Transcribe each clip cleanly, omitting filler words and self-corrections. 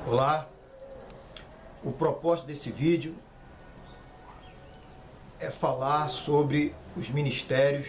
Olá, o propósito desse vídeo é falar sobre os ministérios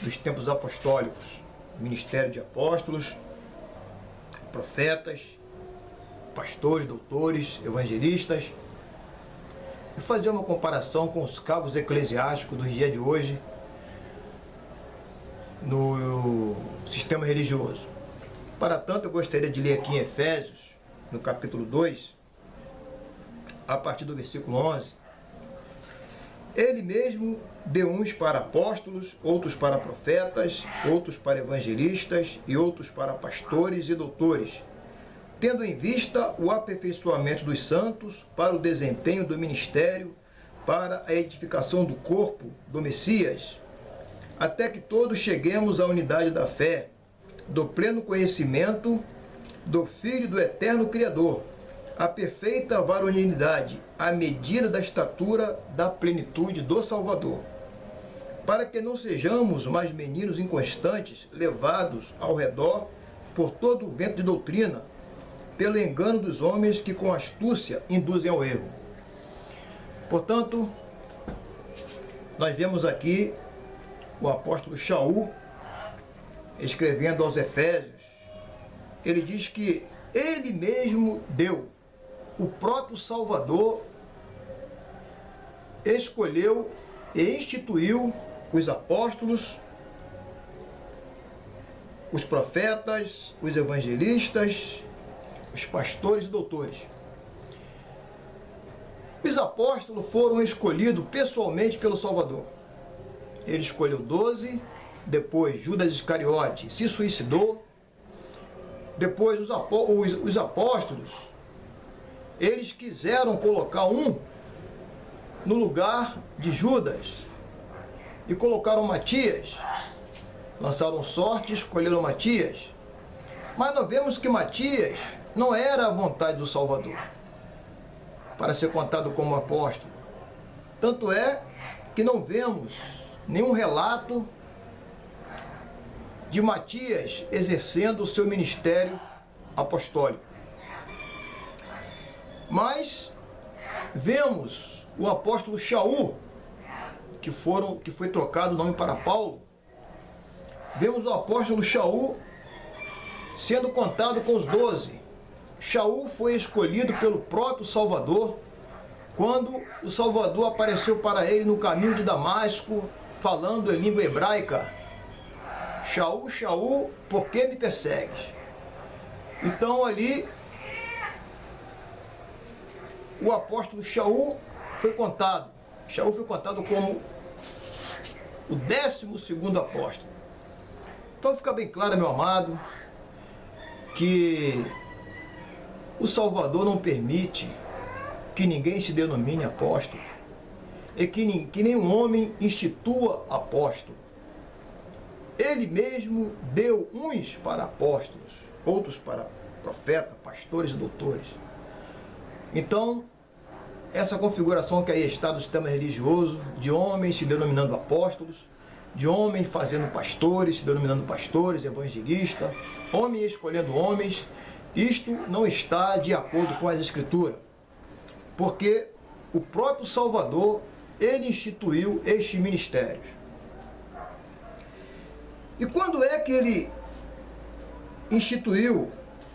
dos tempos apostólicos, ministério de apóstolos, profetas, pastores, doutores, evangelistas, e fazer uma comparação com os cabos eclesiásticos do dia de hoje no sistema religioso. Para tanto, eu gostaria de ler aqui em Efésios, no capítulo 2, a partir do versículo 11. Ele mesmo deu uns para apóstolos, outros para profetas, outros para evangelistas e outros para pastores e doutores, tendo em vista o aperfeiçoamento dos santos para o desempenho do ministério, para a edificação do corpo do Messias, até que todos cheguemos à unidade da fé, do pleno conhecimento do Filho do eterno Criador, a perfeita varonilidade, à medida da estatura da plenitude do Salvador, para que não sejamos mais meninos inconstantes, levados ao redor por todo o vento de doutrina, pelo engano dos homens que com astúcia induzem ao erro. Portanto, nós vemos aqui o apóstolo Shaul, escrevendo aos Efésios, ele diz que ele mesmo deu, o próprio Salvador escolheu e instituiu os apóstolos, os profetas, os evangelistas, os pastores e doutores. Os apóstolos foram escolhidos pessoalmente pelo Salvador. Ele escolheu 12, depois Judas Iscariote se suicidou, depois os apóstolos, eles quiseram colocar um no lugar de Judas e colocaram Matias, lançaram sorte e escolheram Matias, mas nós vemos que Matias não era a vontade do Salvador para ser contado como apóstolo. Tanto é que não vemos nenhum relato de Matias exercendo o seu ministério apostólico. Mas vemos o apóstolo Shaul, que foi trocado o nome para Paulo. Vemos o apóstolo Shaul sendo contado com os 12. Shaul foi escolhido pelo próprio Salvador, quando o Salvador apareceu para ele no caminho de Damasco, falando em língua hebraica: Shaul, Shaul, por que me persegues? Então ali, o apóstolo Shaul foi contado. Shaul foi contado como o 12º apóstolo. Então fica bem claro, meu amado, que o Salvador não permite que ninguém se denomine apóstolo, e que nenhum homem institua apóstolo. Ele mesmo deu uns para apóstolos, outros para profetas, pastores e doutores. Então, essa configuração que aí está do sistema religioso, de homens se denominando apóstolos, de homens fazendo pastores, se denominando pastores, evangelistas, homens escolhendo homens, isto não está de acordo com as Escrituras, porque o próprio Salvador, ele instituiu estes ministérios. E quando é que ele instituiu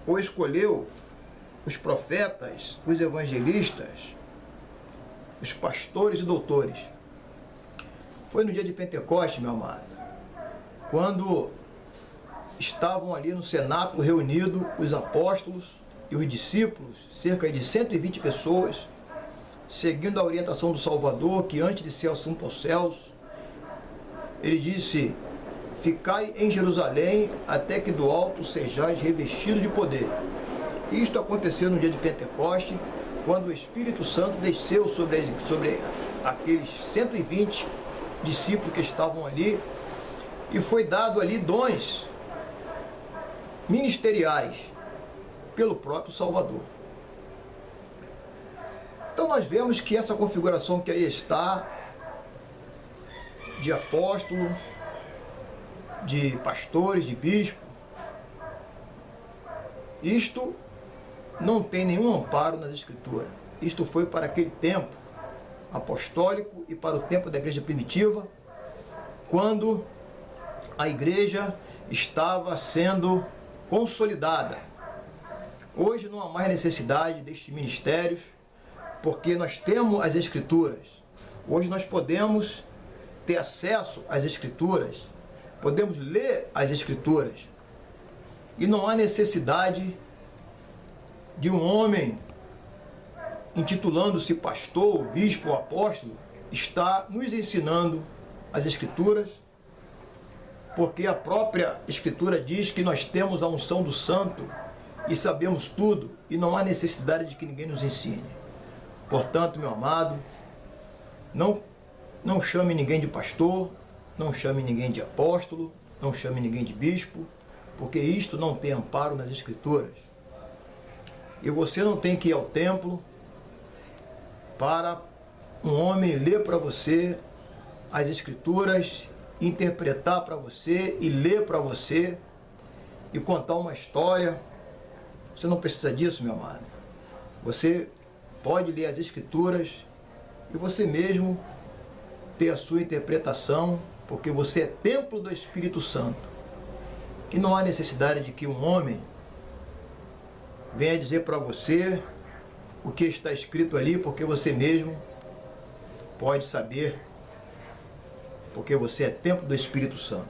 ou escolheu os profetas, os evangelistas, os pastores e doutores? Foi no dia de Pentecostes, meu amado, quando estavam ali no cenáculo reunidos os apóstolos e os discípulos, cerca de 120 pessoas, seguindo a orientação do Salvador, que antes de ser assunto aos céus, ele disse: ficai em Jerusalém até que do alto sejais revestidos de poder. Isto aconteceu no dia de Pentecostes, quando o Espírito Santo desceu sobre aqueles 120 discípulos que estavam ali, e foi dado ali dons ministeriais pelo próprio Salvador. Então nós vemos que essa configuração que aí está, de apóstolo, de pastores, de bispo, Isto não tem nenhum amparo nas Escrituras. Isto foi para aquele tempo apostólico e para o tempo da igreja primitiva, quando a igreja estava sendo consolidada. Hoje não há mais necessidade destes ministérios, porque nós temos as Escrituras. Hoje nós podemos ter acesso às Escrituras, podemos ler as Escrituras, e não há necessidade de um homem intitulando-se pastor, bispo ou apóstolo estar nos ensinando as Escrituras, porque a própria Escritura diz que nós temos a unção do Santo e sabemos tudo, e não há necessidade de que ninguém nos ensine. Portanto, meu amado, não chame ninguém de pastor, não chame ninguém de apóstolo, não chame ninguém de bispo, porque isto não tem amparo nas Escrituras. E você não tem que ir ao templo para um homem ler para você as Escrituras, interpretar para você e ler para você e contar uma história. Você não precisa disso, meu amado. Você pode ler as Escrituras e você mesmo ter a sua interpretação, porque você é templo do Espírito Santo. E não há necessidade de que um homem venha dizer para você o que está escrito ali, porque você mesmo pode saber, porque você é templo do Espírito Santo.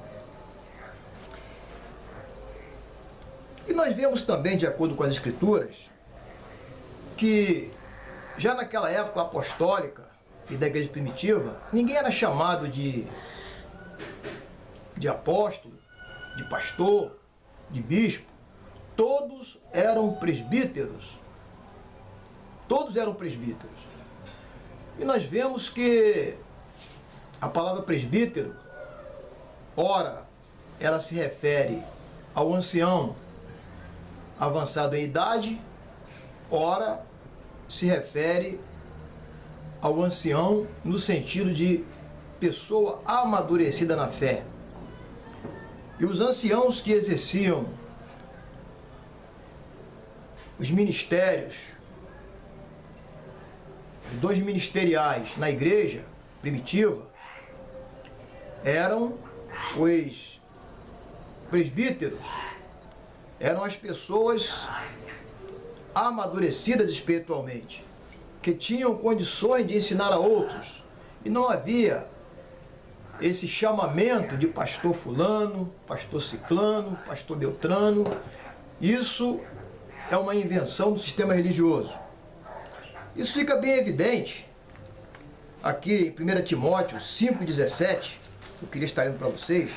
E nós vemos também, de acordo com as Escrituras, que já naquela época apostólica e da igreja primitiva, ninguém era chamado de apóstolo, de pastor, de bispo. Todos eram presbíteros. Todos eram presbíteros. E nós vemos que a palavra presbítero, ora, ela se refere ao ancião avançado em idade, ora, se refere ao ancião no sentido de pessoa amadurecida na fé. E os anciãos que exerciam os ministérios, os dons ministeriais na igreja primitiva, eram os presbíteros, eram as pessoas amadurecidas espiritualmente, que tinham condições de ensinar a outros, e não havia esse chamamento de pastor fulano, pastor ciclano, pastor beltrano. Isso é uma invenção do sistema religioso. Isso fica bem evidente aqui em 1 Timóteo 5,17, eu queria estar lendo para vocês.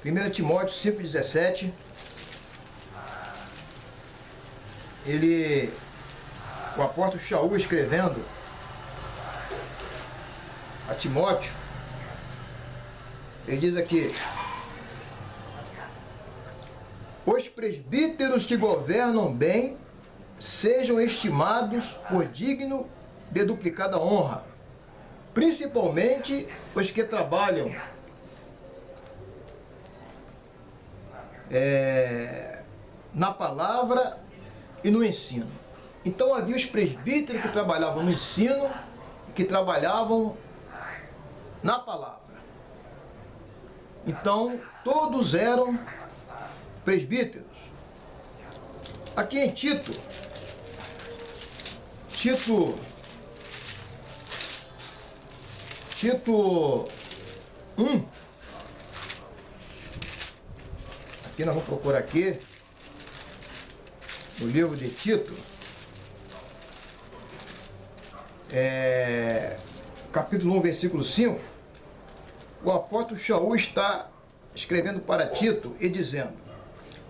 1 Timóteo 5,17, o apóstolo Shaul escrevendo a Timóteo, ele diz aqui: os presbíteros que governam bem sejam estimados por digno de duplicada honra, principalmente os que trabalham na palavra e no ensino. Então havia os presbíteros que trabalhavam no ensino e que trabalhavam na palavra. Então todos eram presbíteros. Aqui em Tito 1, aqui nós vamos procurar aqui no livro de Tito, capítulo 1, versículo 5, o apóstolo Shaul está escrevendo para Tito e dizendo: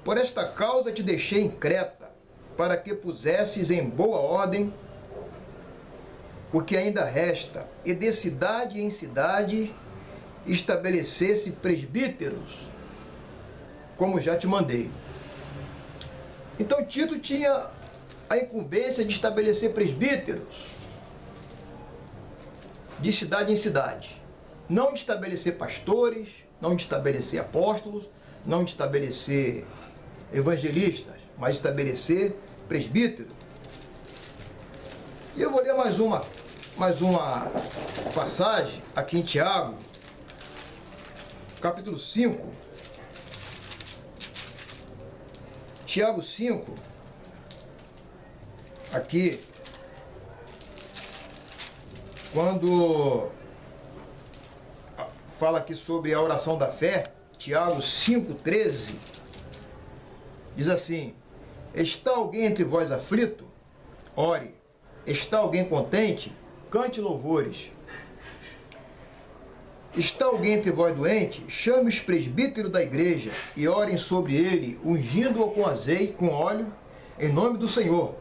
por esta causa te deixei em Creta, para que pusesses em boa ordem o que ainda resta, e de cidade em cidade estabelecesse presbíteros, como já te mandei. Então Tito tinha a incumbência de estabelecer presbíteros de cidade em cidade, não de estabelecer pastores, não de estabelecer apóstolos, não de estabelecer evangelistas, mas estabelecer presbítero. E eu vou ler mais uma passagem aqui em Tiago, capítulo 5. Tiago 5, aqui, quando fala aqui sobre a oração da fé, Tiago 5,13, diz assim: está alguém entre vós aflito? Ore. Está alguém contente? Cante louvores. Está alguém entre vós doente? Chame os presbíteros da igreja e orem sobre ele, ungindo-o com azeite, com óleo, em nome do Senhor.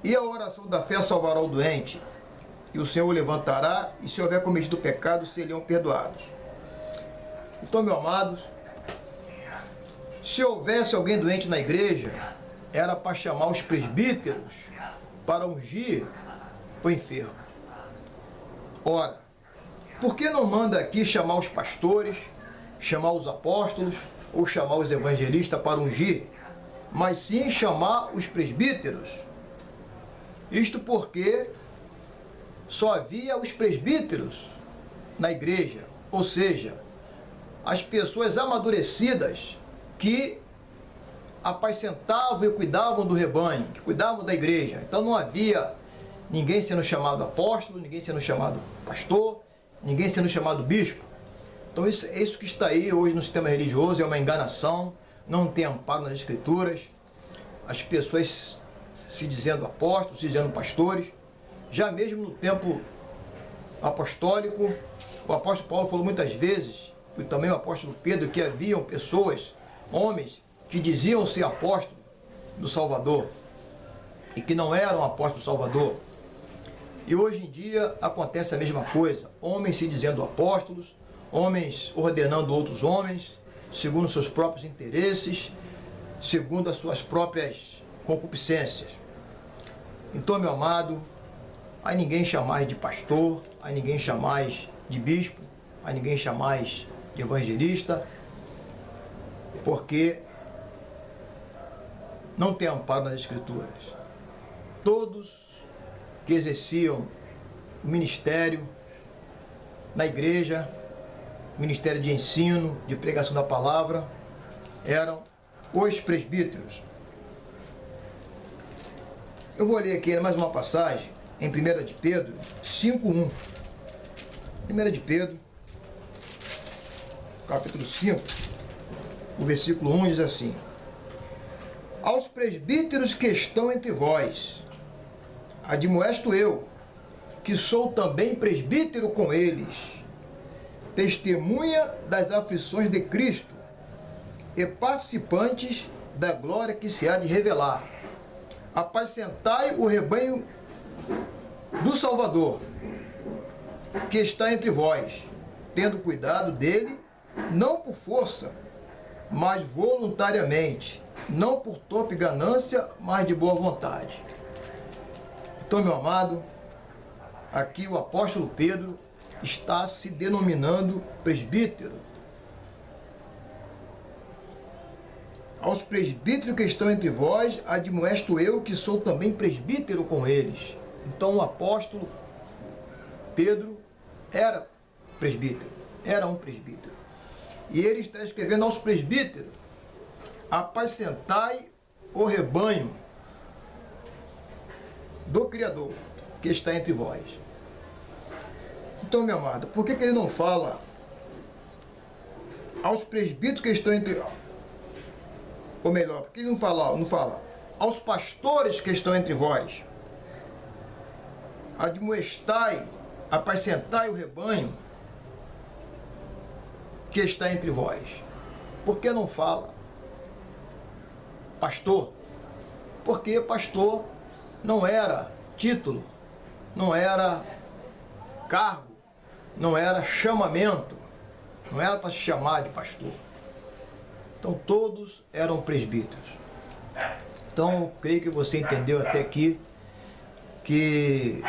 E a oração da fé salvará o doente, e o Senhor o levantará, e se houver cometido pecado, seriam perdoados. Então, meus amados, se houvesse alguém doente na igreja, era para chamar os presbíteros para ungir o enfermo. Ora, por que não manda aqui chamar os pastores, chamar os apóstolos ou chamar os evangelistas para ungir, mas sim chamar os presbíteros? Isto porque só havia os presbíteros na igreja, ou seja, as pessoas amadurecidas que apacentavam e cuidavam do rebanho, que cuidavam da igreja. Então não havia ninguém sendo chamado apóstolo, ninguém sendo chamado pastor, ninguém sendo chamado bispo. Então isso que está aí hoje no sistema religioso é uma enganação, não tem amparo nas escrituras. As pessoas se dizendo apóstolos, se dizendo pastores. Já mesmo no tempo apostólico, o apóstolo Paulo falou muitas vezes, e também o apóstolo Pedro, que haviam pessoas, homens, que diziam ser apóstolos do Salvador e que não eram apóstolos do Salvador. E hoje em dia acontece a mesma coisa, homens se dizendo apóstolos, homens ordenando outros homens, segundo seus próprios interesses, segundo as suas próprias concupiscências. Então, meu amado, a ninguém chamais de pastor, a ninguém chamais de bispo, a ninguém chamais de evangelista, porque não tem amparo nas escrituras. Todos que exerciam o ministério na igreja, ministério de ensino, de pregação da palavra, eram os presbíteros. Eu vou ler aqui mais uma passagem em 1 de Pedro 5:1. 1 de Pedro, capítulo 5, o versículo 1 diz assim: aos presbíteros que estão entre vós, admoesto eu, que sou também presbítero com eles, testemunha das aflições de Cristo e participantes da glória que se há de revelar. Apacentai o rebanho do Salvador, que está entre vós, tendo cuidado dele, não por força, mas voluntariamente, não por torpe ganância, mas de boa vontade. Então, meu amado, aqui o apóstolo Pedro está se denominando presbítero. Aos presbíteros que estão entre vós, admoesto eu, que sou também presbítero com eles. Então o apóstolo Pedro era presbítero, era um presbítero. E ele está escrevendo aos presbíteros: apacentai o rebanho do Criador que está entre vós. Então, meu amado, por que ele não fala aos presbíteros que estão entre... Ou melhor, por que ele não fala aos pastores que estão entre vós? Admoestai, apacentai o rebanho que está entre vós. Por que não fala pastor? Porque pastor não era título, não era cargo, não era chamamento, não era para se chamar de pastor. Então todos eram presbíteros. Então eu creio que você entendeu até aqui que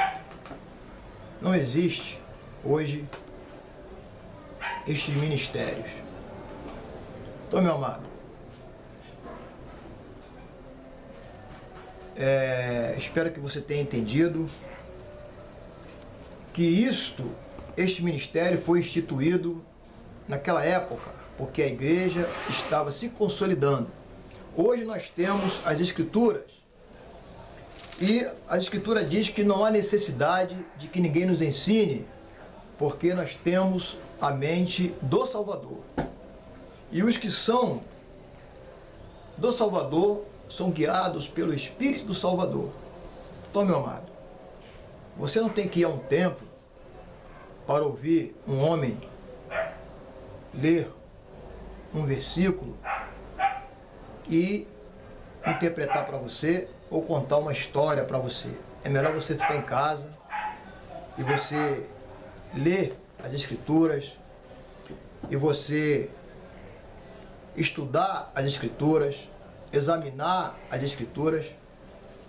não existe hoje estes ministérios. Então, meu amado, espero que você tenha entendido que este ministério foi instituído naquela época, porque a igreja estava se consolidando. Hoje nós temos as Escrituras, e a Escritura diz que não há necessidade de que ninguém nos ensine, porque nós temos a mente do Salvador. E os que são do Salvador são guiados pelo Espírito do Salvador. Então, meu amado, você não tem que ir a um templo para ouvir um homem ler um versículo e interpretar para você ou contar uma história para você. É melhor você ficar em casa e você ler as Escrituras e você estudar as Escrituras, examinar as Escrituras,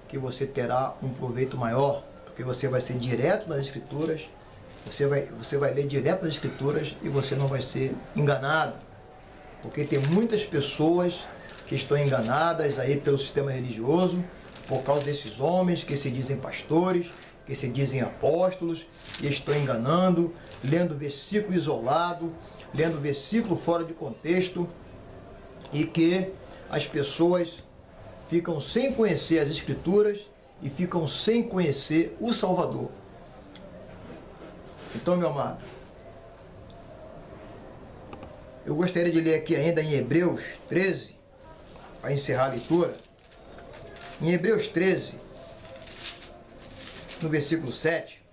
que você terá um proveito maior, porque você vai ser direto nas Escrituras, você vai ler direto nas Escrituras e você não vai ser enganado, porque tem muitas pessoas que estão enganadas aí pelo sistema religioso, por causa desses homens que se dizem pastores, que se dizem apóstolos, e estão enganando, lendo versículo isolado, lendo versículo fora de contexto, e que as pessoas ficam sem conhecer as Escrituras e ficam sem conhecer o Salvador. Então, meu amado, eu gostaria de ler aqui ainda em Hebreus 13, para encerrar a leitura. Em Hebreus 13, no versículo 7,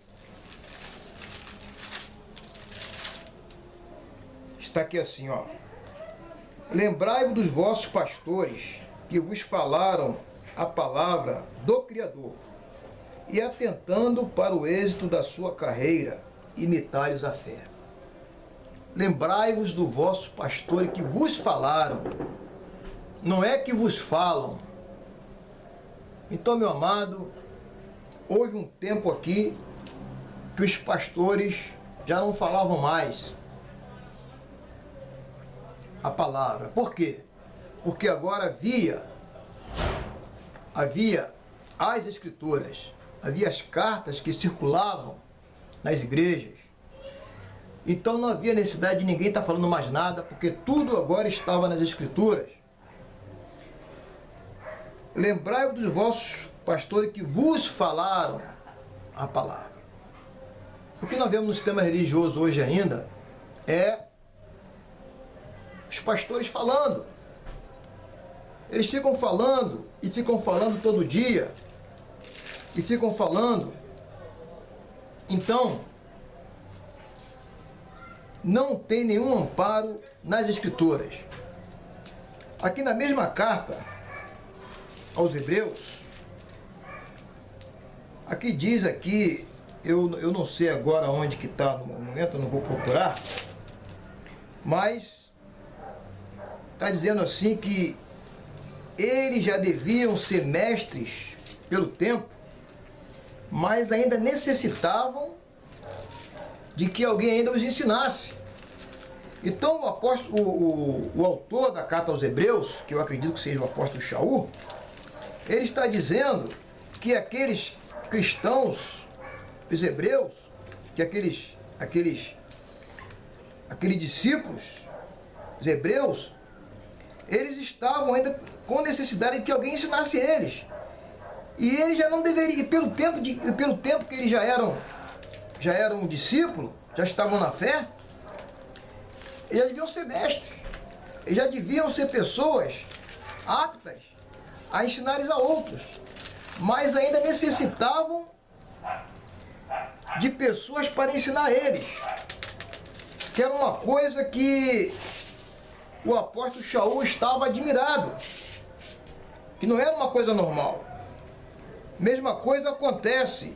está aqui assim, ó: lembrai-vos dos vossos pastores que vos falaram a palavra do Criador, e atentando para o êxito da sua carreira, imitai-lhes a fé. Lembrai-vos do vosso pastor que vos falaram, não é que vos falam. Então, meu amado, houve um tempo aqui que os pastores já não falavam mais a palavra. Por quê? Porque agora havia as Escrituras, havia as cartas que circulavam nas igrejas. Então não havia necessidade de ninguém estar falando mais nada, porque tudo agora estava nas Escrituras. Lembrai-vos dos vossos pastores que vos falaram a palavra. O que nós vemos no sistema religioso hoje ainda é os pastores falando. Eles ficam falando e ficam falando todo dia e ficam falando. Então, não tem nenhum amparo nas Escrituras. Aqui na mesma carta aos Hebreus, aqui diz aqui, eu não sei agora onde que está no momento, eu não vou procurar, mas está dizendo assim que eles já deviam ser mestres pelo tempo, mas ainda necessitavam de que alguém ainda os ensinasse. Então o apóstolo, o autor da carta aos Hebreus, que eu acredito que seja o apóstolo Shaul, ele está dizendo que aqueles cristãos, os hebreus, que aqueles discípulos, os hebreus, eles estavam ainda com necessidade de que alguém ensinasse eles. E eles já não deveriam, e pelo tempo que eles já eram discípulos, já estavam na fé, eles já deviam ser mestres. Eles já deviam ser pessoas aptas a ensinar a outros. Mas ainda necessitavam de pessoas para ensinar eles. Que era uma coisa que o apóstolo Shaul estava admirado. Que não era uma coisa normal. Mesma coisa acontece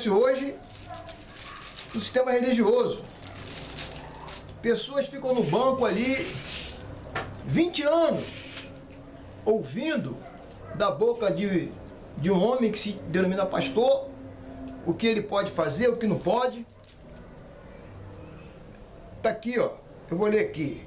hoje no sistema religioso. Pessoas ficam no banco ali 20 anos ouvindo da boca de um homem que se denomina pastor o que ele pode fazer, o que não pode. Está aqui, ó, eu vou ler aqui.